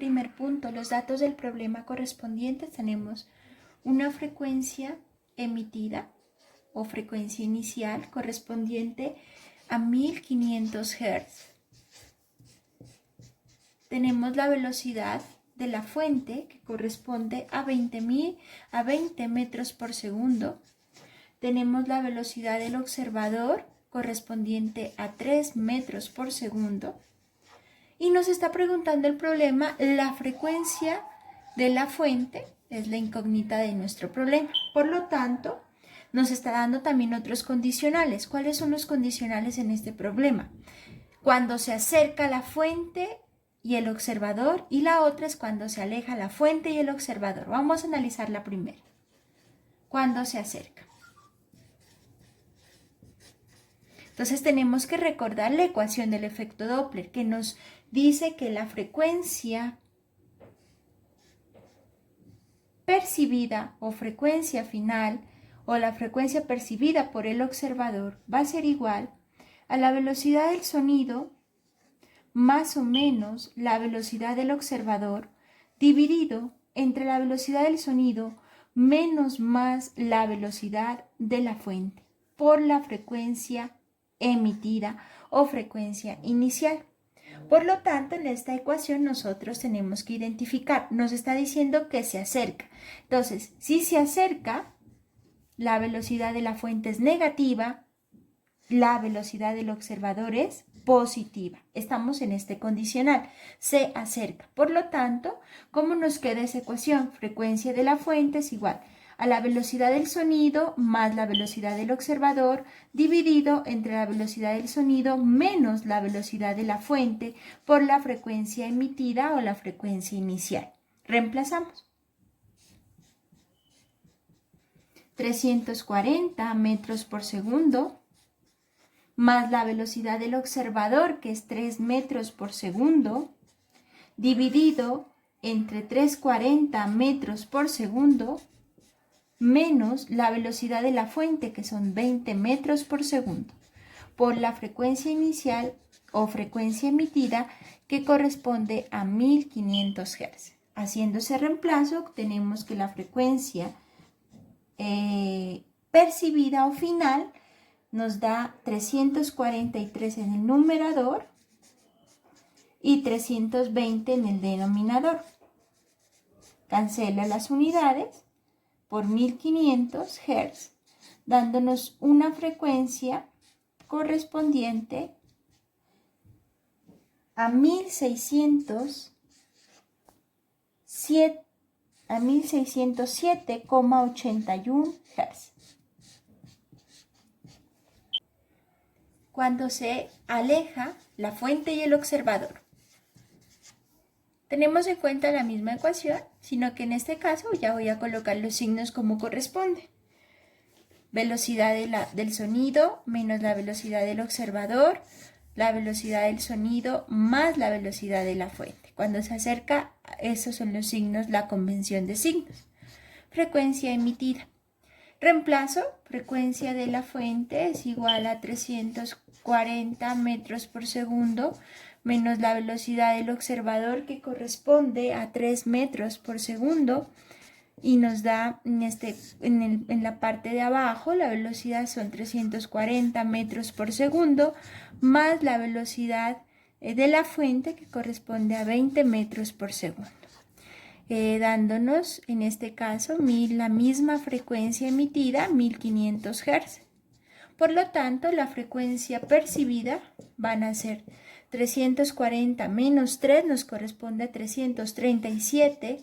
primer punto, los datos del problema correspondientes. Tenemos una frecuencia emitida o frecuencia inicial correspondiente a 1500 Hz. Tenemos la velocidad de la fuente que corresponde a 20 metros por segundo. Tenemos la velocidad del observador correspondiente a 3 metros por segundo. Y nos está preguntando el problema, la frecuencia de la fuente es la incógnita de nuestro problema. Por lo tanto, nos está dando también otros condicionales. ¿Cuáles son los condicionales en este problema? Cuando se acerca la fuente y el observador, y la otra es cuando se aleja la fuente y el observador. Vamos a analizar la primera. Cuando se acerca. Entonces tenemos que recordar la ecuación del efecto Doppler, que nos dice que la frecuencia percibida o frecuencia final o la frecuencia percibida por el observador va a ser igual a la velocidad del sonido más o menos la velocidad del observador dividido entre la velocidad del sonido menos más la velocidad de la fuente por la frecuencia emitida o frecuencia inicial. Por lo tanto, en esta ecuación nosotros tenemos que identificar, nos está diciendo que se acerca. Entonces, si se acerca, la velocidad de la fuente es negativa, la velocidad del observador es positiva. Estamos en este condicional, se acerca. Por lo tanto, ¿cómo nos queda esa ecuación? Frecuencia de la fuente es igual a la velocidad del sonido más la velocidad del observador dividido entre la velocidad del sonido menos la velocidad de la fuente por la frecuencia emitida o la frecuencia inicial. Reemplazamos. 340 metros por segundo más la velocidad del observador, que es 3 metros por segundo, dividido entre 340 metros por segundo, menos la velocidad de la fuente, que son 20 metros por segundo, por la frecuencia inicial o frecuencia emitida, que corresponde a 1500 Hz. Haciendo ese reemplazo, obtenemos que la frecuencia percibida o final nos da 343 en el numerador y 320 en el denominador. Cancela las unidades por 1500 Hz, dándonos una frecuencia correspondiente a 1607,81 Hz. Cuando se aleja la fuente y el observador. Tenemos en cuenta la misma ecuación, sino que en este caso ya voy a colocar los signos como corresponde. Velocidad del sonido menos la velocidad del observador, la velocidad del sonido más la velocidad de la fuente. Cuando se acerca, esos son los signos, la convención de signos. Frecuencia emitida. Reemplazo, frecuencia de la fuente es igual a 340 metros por segundo menos la velocidad del observador, que corresponde a 3 metros por segundo, y nos da en la parte de abajo la velocidad son 340 metros por segundo más la velocidad de la fuente, que corresponde a 20 metros por segundo. Dándonos en este caso la misma frecuencia emitida, 1500 Hz. Por lo tanto, la frecuencia percibida van a ser 340 menos 3 nos corresponde a 337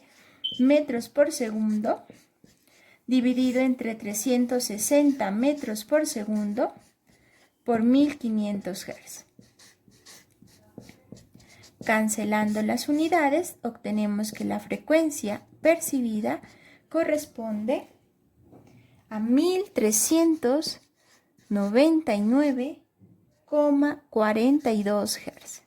metros por segundo, dividido entre 360 metros por segundo por 1500 Hz. Cancelando las unidades, obtenemos que la frecuencia percibida corresponde a 1399,42 Hz.